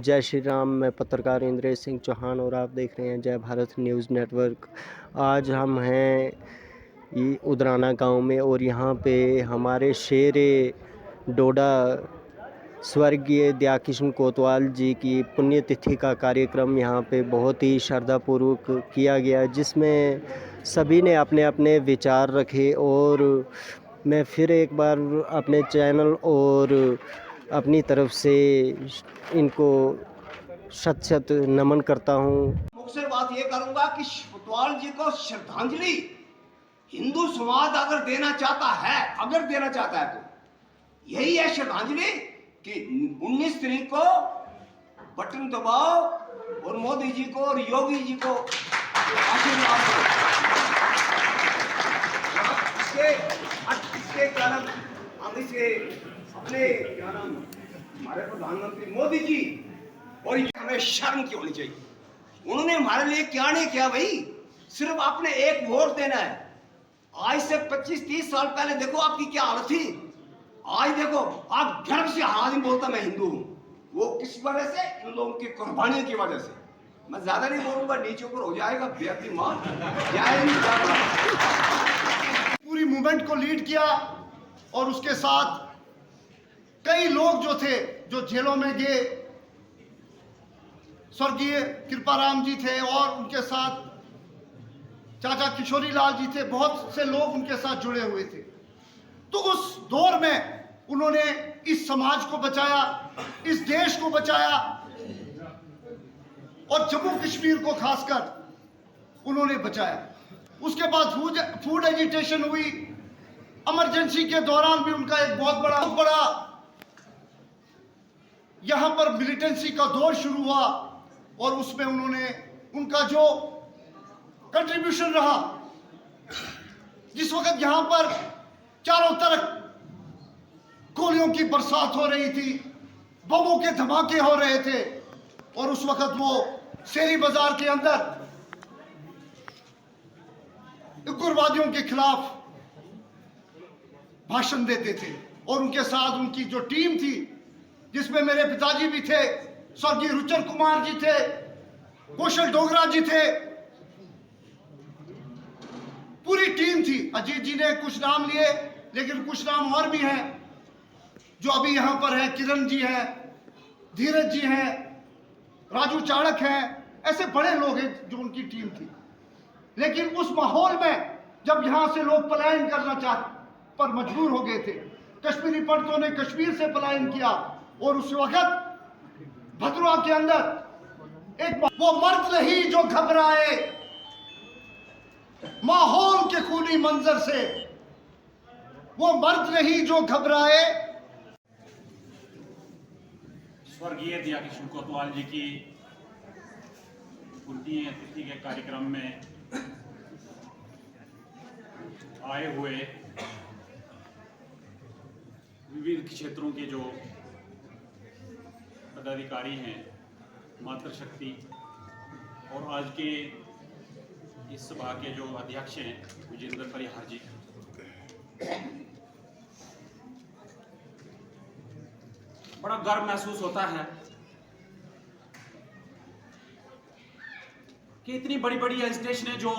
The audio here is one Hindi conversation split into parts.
जय श्री राम। मैं पत्रकार इंद्रेश सिंह चौहान और आप देख रहे हैं जय भारत न्यूज़ नेटवर्क। आज हम हैं उदराना गांव में और यहाँ पे हमारे शेरे डोडा स्वर्गीय दयाकिशन कोतवाल जी की पुण्यतिथि का कार्यक्रम यहाँ पे बहुत ही श्रद्धापूर्वक किया गया, जिसमें सभी ने अपने अपने विचार रखे। और मैं फिर एक बार अपने चैनल और अपनी तरफ से इनको शत शत नमन करता हूँ। मुख्य बात ये करूंगा कि कोतवाल जी को श्रद्धांजलि हिंदू समाज अगर देना चाहता है तो यही है श्रद्धांजलि कि 19 तारीख को बटन दबाओ और मोदी जी को और योगी जी को आशीर्वाद दो। इसके कारण हम इसे अपने हमारे प्रधानमंत्री मोदी जी और हमें शर्म की होनी चाहिए। उन्होंने हमारे लिए क्या नहीं किया भाई, सिर्फ आपने एक वोट देना है। आज से 25-30 साल पहले देखो आपकी क्या हालत थी, आज देखो आप गर्व से आदमी बोलता मैं हिंदू हूं। वो किस वजह से? इन लोगों की कुर्बानियों की वजह से। मैं ज्यादा नहीं बोलूंगा, नीचे ऊपर हो जाएगा बेअदबी मां। पूरी मूवमेंट को लीड किया और उसके साथ कई लोग जो थे जो जेलों में गए, स्वर्गीय कृपाराम जी थे और उनके साथ चाचा किशोरी लाल जी थे, बहुत से लोग उनके साथ जुड़े हुए थे। तो उस दौर में उन्होंने इस समाज को बचाया, इस देश को बचाया और जम्मू कश्मीर को खासकर उन्होंने बचाया। उसके बाद फूड एजिटेशन हुई, इमरजेंसी के दौरान भी उनका एक बहुत बड़ा यहां पर मिलिटेंसी का दौर शुरू हुआ और उसमें उन्होंने उनका जो कंट्रीब्यूशन रहा, जिस वक्त यहां पर चारों तरफ गोलियों की बरसात हो रही थी, बमों के धमाके हो रहे थे और उस वक्त वो शेरी बाजार के अंदर उग्रवादियों के खिलाफ भाषण देते थे और उनके साथ उनकी जो टीम थी, जिसमें मेरे पिताजी भी थे, स्वर्गीय रुचर कुमार जी थे, कौशल डोगरा जी थे, पूरी टीम थी। अजीत जी ने कुछ नाम लिए, लेकिन कुछ नाम और भी हैं जो अभी यहां पर है। किरण जी हैं, धीरज जी हैं, राजू चाणक हैं, ऐसे बड़े लोग हैं जो उनकी टीम थी। लेकिन उस माहौल में जब यहां से लोग पलायन करना पर मजबूर हो गए थे, कश्मीरी पंडितों ने कश्मीर से पलायन किया और उस वक्त भद्रवा के अंदर एक वो मर्द नहीं जो घबराए माहौल के खूनी मंजर से, वो मर्द नहीं जो घबराए। स्वर्गीय दयाकिशन कोतवाल जी की पुण्यतिथि के कार्यक्रम में आए हुए विविध क्षेत्रों के जो पदाधिकारी हैं, मातृशक्ति और आज के इस सभा के जो अध्यक्ष हैं विजेंद्र परिहार जी, बड़ा गर्व महसूस होता है कि इतनी बड़ी बड़ी एजिटेशनें जो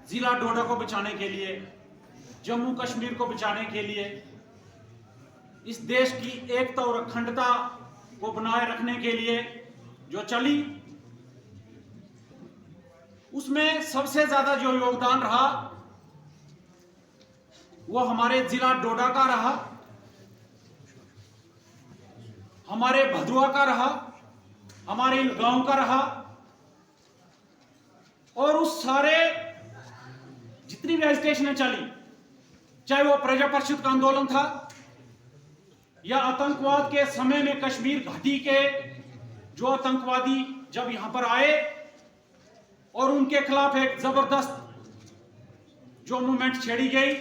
जिला डोडा को बचाने के लिए, जम्मू कश्मीर को बचाने के लिए, इस देश की एकता और अखंडता को बनाए रखने के लिए जो चली, उसमें सबसे ज्यादा जो योगदान रहा वो हमारे जिला डोडा का रहा, हमारे भद्रवा का रहा, हमारे इन गांव का रहा। और उस सारे जितनी भी एजिटेशनें चली, चाहे वो प्रजा परिषद का आंदोलन था या आतंकवाद के समय में कश्मीर घाटी के जो आतंकवादी जब यहां पर आए और उनके खिलाफ एक जबरदस्त जो मूवमेंट छेड़ी गई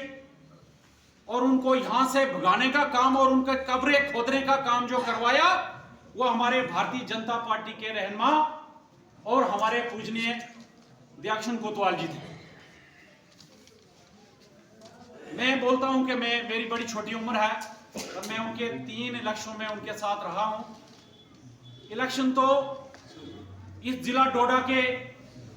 और उनको यहां से भगाने का काम और उनके कब्रें खोदने का काम जो करवाया, वो हमारे भारतीय जनता पार्टी के रहनुमा और हमारे पूजनीय दयाकिशन कोतवाल जी थे। मैं बोलता हूं कि मेरी बड़ी छोटी उम्र है, और मैं उनके 3 इलेक्शन में उनके साथ रहा हूं। इलेक्शन तो इस जिला डोडा के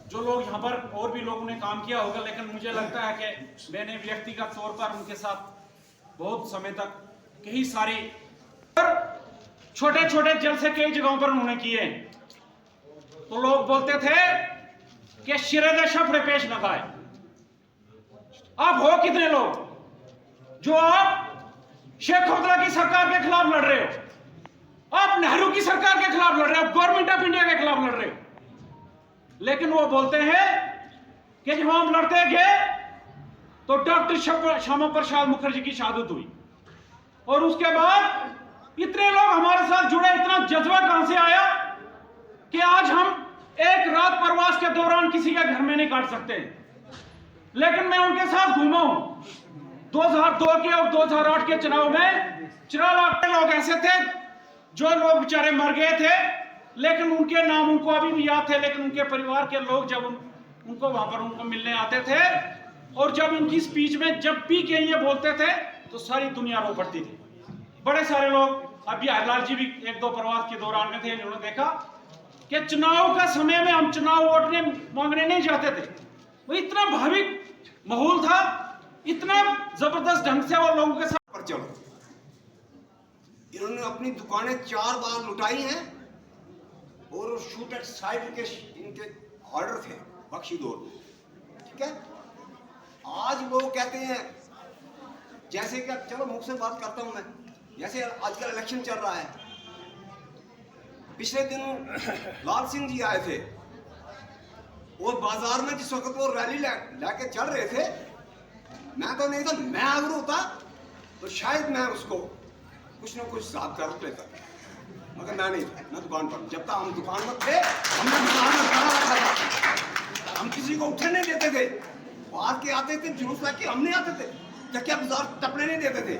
जो लोग यहाँ पर और भी लोगों ने काम किया होगा, लेकिन मुझे लगता है कि मैंने व्यक्तिगत तौर पर उनके साथ बहुत समय तक कई सारे छोटे छोटे जलसे कई जगहों पर उन्होंने किए। तो लोग बोलते थे कि शिरे शफड़े पेश न पाए। आप हो कितने लोग जो आप शेख अब्दुल्ला की सरकार के खिलाफ लड़ रहे हो, आप नेहरू की सरकार के खिलाफ लड़ रहे हो, गवर्नमेंट ऑफ इंडिया के खिलाफ लड़ रहे हो। लेकिन वो बोलते हैं कि जब हम लड़ते गए तो डॉक्टर श्यामा प्रसाद मुखर्जी की शहादत हुई, और उसके बाद इतने लोग हमारे साथ जुड़े। इतना जज्बा कहां से आया कि आज हम एक रात प्रवास के दौरान किसी के घर में नहीं काट सकते। लेकिन मैं उनके साथ घूमा हूं। 2002 के और 2008 के चुनाव में 4 लाख लोग ऐसे थे जो लोग बेचारे मर गए थे, लेकिन उनके नाम उनको अभी भी याद थे। लेकिन उनके परिवार के लोग जब उनको वहां पर उनको मिलने आते थे, और जब इनकी स्पीच में जब भी के ये बोलते थे तो सारी दुनिया रो पड़ती थी। बड़े सारे लोग, अभी हरलाल जी भी 1-2 प्रवास के दौरान में थे, उन्होंने देखा कि चुनाव का समय में हम चुनाव वोटने मांगने नहीं जाते थे। वो इतना भाविक माहौल था, इतना जबरदस्त ढंग से वो लोगों के साथ पर चलो। इन्होंने अपनी दुकानें 4 बार लुटाई हैं, और शूट एट साइड के इनके ऑर्डर थे बख्शी दौर। ठीक है, आज लोग कहते हैं जैसे कि, चलो मुख से बात करता हूं मैं, जैसे आजकल इलेक्शन चल रहा है। पिछले दिनों लाल सिंह जी आए थे, और बाजार में जिस वक्त वो रैली लेके चल रहे थे, मैं तो नहीं था, मैं अगर होता तो शायद मैं उसको कुछ ना कुछ साफ कर लेता, मगर मैं नहीं था, मैं दुकान पर। जब तक हम दुकान पर थे, हमने दुकान में खड़ा रखा था, हम किसी को उठने नहीं देते थे। बाहर के आते थे जुलूस लेके, हम नहीं आते थे, क्या बाजार टपने नहीं देते थे।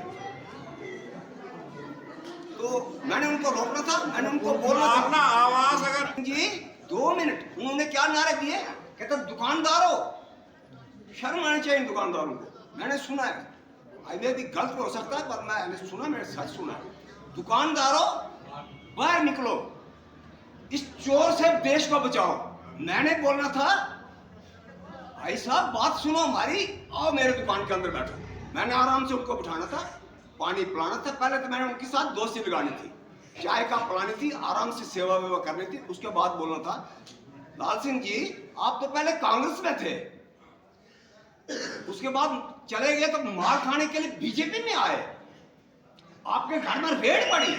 तो मैंने उनको रोकना था, मैंने उनको बोलना था अपना आवाज। अगर जी 2 मिनट उन्होंने क्या नारे दिए, कहते दुकानदारों, शर्म आनी चाहिए दुकानदारों को। मैंने सुना है, मैं भी गलत हो सकता है, पर मैंने सुना, मैंने सच सुना है। दुकानदारों बाहर निकलो, इस चोर से देश को बचाओ। मैंने बोलना था भाई साहब बात सुनो हमारी, आओ मेरे दुकान के अंदर बैठो। मैंने आराम से उनको बिठाना था, पानी पिलाना था। पहले तो मैंने उनके साथ दोस्ती लगानी थी, चाय का पिलानी थी, आराम से सेवा वेवा करनी थी। उसके बाद बोलना था लाल सिंह जी आप तो पहले कांग्रेस में थे, उसके बाद चले गए तो मार खाने के लिए बीजेपी में आए, आपके घर में रेड पड़ी,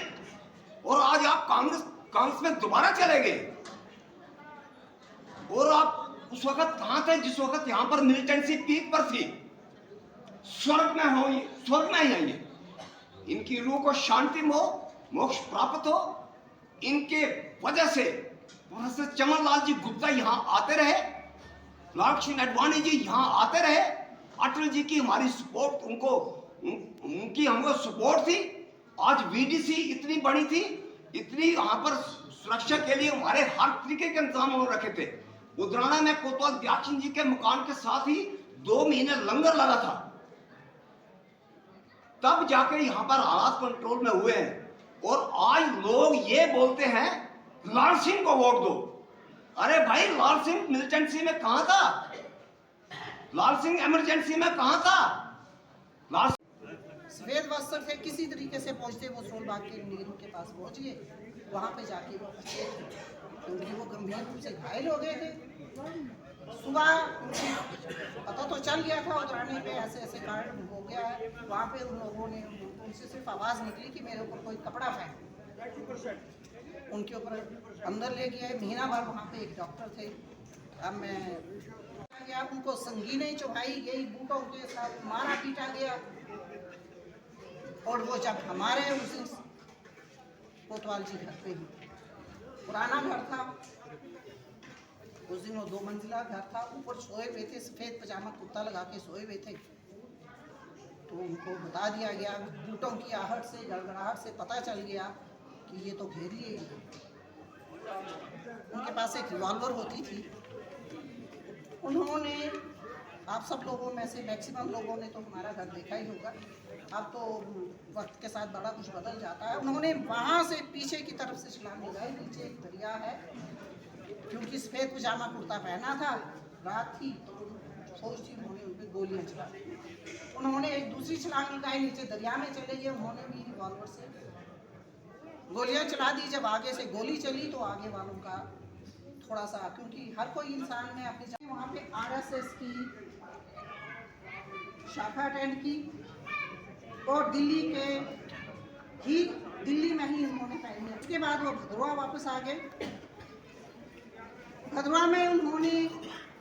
और आज आप कांग्रेस में दोबारा चले गए। और आप उस वक्त कहां थे जिस वक्त यहां पर मिलिटेंसी पीक पर थी। स्वर्ग में हो, स्वर्ग में ही आइए, इनकी रूह को शांति मोक्ष प्राप्त हो। इनके वजह से प्रोफेसर चमनलाल जी गुप्ता यहां आते रहे, लालकृष्ण आडवाणी जी यहां आते रहे, अटल जी की हमारी सपोर्ट, उनकी हमको सपोर्ट थी। आज वीडीसी इतनी बड़ी थी, इतनी यहां पर सुरक्षा के लिए हमारे हर तरीके के इंतजाम उन्होंने रखे थे। उदराना में कोतवाल दयाल सिंह जी के मकान के साथ ही 2 महीने लंगर लगा था, तब जाके यहां पर हालात कंट्रोल में हुए हैं। और आज लोग ये बोलते हैं लाल सिंह को वोट दो। अरे भाई लाल सिंह मिलिटेंसी में कहां था, लाल सिंह इमरजेंसी में कहां था। लाल सफेद वस्त्र से किसी तरीके से पहुंचते वो सोलबाग के नेहरू के पास पहुंचिए, वहां पे जाके वो बचे, क्योंकि वो गंभीर रूप से घायल हो गए थे। सुबह पता तो चल गया था उतराने पे ऐसे ऐसे कारण हो गया है। वहाँ पे उन लोगों ने, उनसे सिर्फ आवाज़ निकली कि मेरे ऊपर कोई कपड़ा फेंक, उनके ऊपर अंदर ले गया। महीना भर वहाँ पे एक डॉक्टर थे। अब मैं गया, उनको संगीनें चुभाई गई, बूटों के साथ मारा पीटा गया। और वो जब हमारे उस दिन कोतवाल जी घर पे ही, पुराना घर था, उस दिन वो 2 मंजिला घर था, ऊपर सोए हुए थे, सफ़ेद पजामा कुर्ता लगा के सोए हुए थे। तो उनको बता दिया गया, बूटों की आहट से, गड़गड़ाहट से पता चल गया कि ये तो घेर लिए गए। उनके पास एक रिवॉल्वर होती थी। उन्होंने, आप सब लोगों में से मैक्सिमम लोगों ने तो हमारा घर देखा ही होगा, अब तो वक्त के साथ बड़ा कुछ बदल जाता है। उन्होंने वहाँ से पीछे की तरफ से छलांग लगाई, नीचे एक दरिया है, क्योंकि सफ़ेद पजामा कुर्ता पहना था, रात थी तो फौज थी, उन्होंने उन पर गोलियाँ चला दी। उन्होंने एक दूसरी छलांग लगाई, नीचे दरिया में चले गए, उन्होंने भी रिवॉल्वर से गोलियाँ चला दी। जब आगे से गोली चली तो आगे वालों का थोड़ा सा, क्योंकि हर कोई इंसान में अपनी जगह, वहाँ पे RSS की शाखा अटेंड की और दिल्ली में ही उन्होंने टाइम लिया। उसके बाद वो भदरवा वापस आ गए। भदरवा में उन्होंने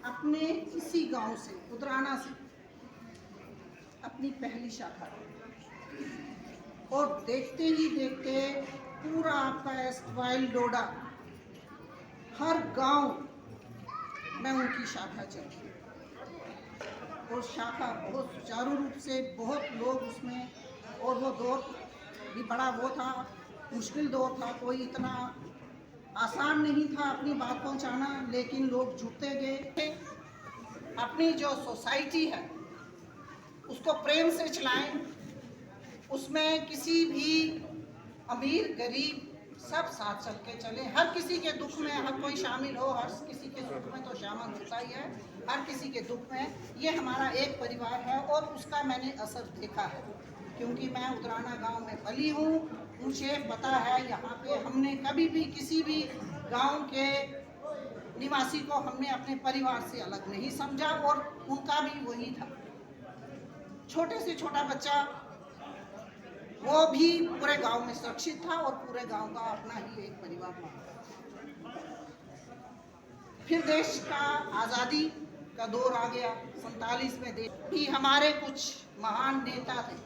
अपने इसी गांव से, उदराना से, अपनी पहली शाखा, और देखते ही देखते पूरा आपका एस्टवाइल डोडा, हर गांव में उनकी शाखा चली। और शाखा बहुत सुचारू रूप से, बहुत लोग उसमें, और वो दौर भी बड़ा वो था, मुश्किल दौर था, कोई इतना आसान नहीं था अपनी बात पहुंचाना, लेकिन लोग जुटते गए। अपनी जो सोसाइटी है उसको प्रेम से चलाएं, उसमें किसी भी अमीर गरीब सब साथ चल के चले। हर किसी के दुख में हर कोई शामिल हो, हर किसी के सुख में तो शामिल होता ही है, हर किसी के दुख में। ये हमारा एक परिवार है और उसका मैंने असर देखा है, क्योंकि मैं उदराना गांव में पली हूँ। मुझे पता है यहाँ पे हमने कभी भी किसी भी गांव के निवासी को हमने अपने परिवार से अलग नहीं समझा, और उनका भी वही था। छोटे से छोटा बच्चा वो भी पूरे गांव में सुरक्षित था और पूरे गांव का अपना ही एक परिवार था। फिर देश का आज़ादी का दौर आ गया, 47 में देश भी, हमारे कुछ महान नेता थे,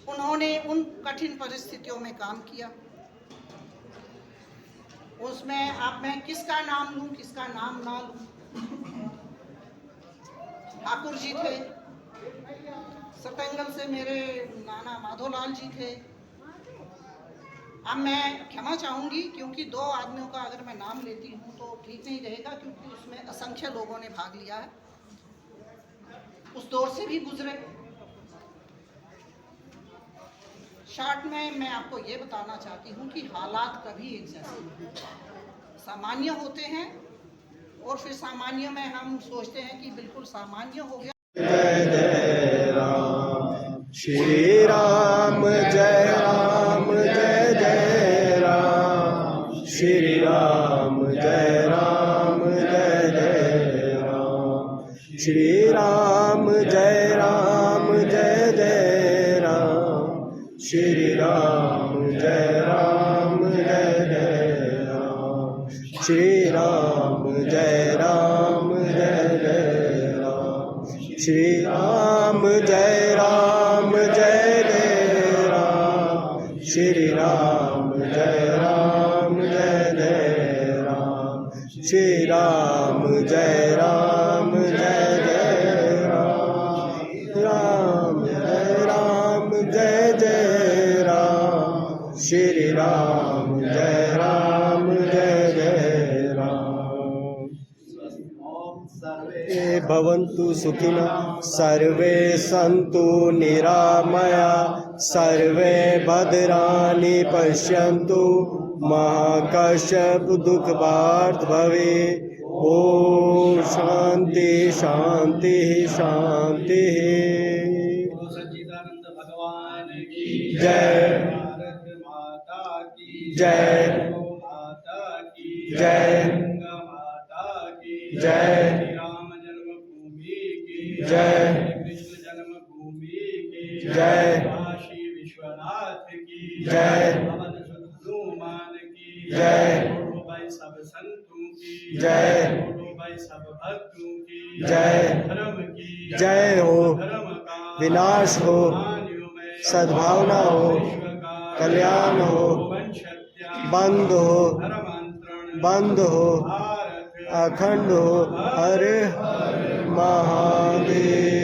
उन्होंने उन कठिन परिस्थितियों में काम किया। उसमें अब मैं किसका नाम लूं, किसका नाम ना लूं। ठाकुर जी थे, सतंगल से मेरे नाना माधोलाल जी थे। अब मैं क्षमा चाहूँगी, क्योंकि 2 आदमियों का अगर मैं नाम लेती हूँ तो ठीक नहीं रहेगा, क्योंकि उसमें असंख्य लोगों ने भाग लिया है, उस दौर से भी गुजरे। शॉर्ट में मैं आपको ये बताना चाहती हूँ कि हालात कभी एक जैसे नहीं, सामान्य होते हैं, और फिर सामान्य में हम सोचते हैं कि बिल्कुल सामान्य हो गया। जय जय राम, श्री राम जय राम, जय जय राम, श्री राम जय राम, जय जय राम, श्री राम जय राम, जय जय राम, श्री राम जय राम, जय जय राम, श्री राम जय राम, जय जय राम, श्री राम जय राम, जय जय राम, श्री राम जय राम, जय जय राम, श्री राम जय राम, जय जय राम, राम जय राम, जय जय राम, श्री राम जय राम, जय जय राम। भवन्तु सुखिनः सर्वे सन्तु निरामया, सर्वे भद्राणि पश्यन्तु मा कश्चित् दुःखभाग् भवेत्। ओम शांति शांति शांति। सच्चिदानंद भगवान की जय। भारत माता की जय। माता की जय। गंगा माता की जय। राम जन्मभूमि की जय। कृष्ण जन्मभूमि की जय। काशी विश्वनाथ की जय। पवन सुत हनुमान की जय। बोलो भाई सब संतों की जय। बोलो भाई सब भक्तों की जय। धर्म की जय हो। धर्म का विनाश हो, सद्भावना हो, कल्याण हो, बंद हो, बंद हो, अखंड हो। हरे हर महादेव।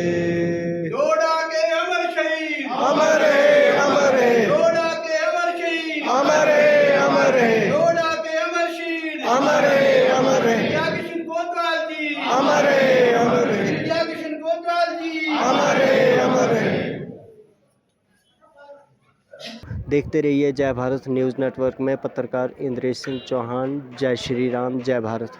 डोडा के अमर शहीद अमर है, अमर है, डोडा के अमर शहीद अमर है, अमर है, डोडा के अमर शहीद अमर है, अमर है, विद्याकिशन कोतवाल जी अमर है, अमर है, विद्याकिशन कोतवाल जी अमर है, अमर है। देखते रहिए जय भारत न्यूज़ नेटवर्क में। पत्रकार इंद्रेश सिंह चौहान। जय श्री राम, जय भारत।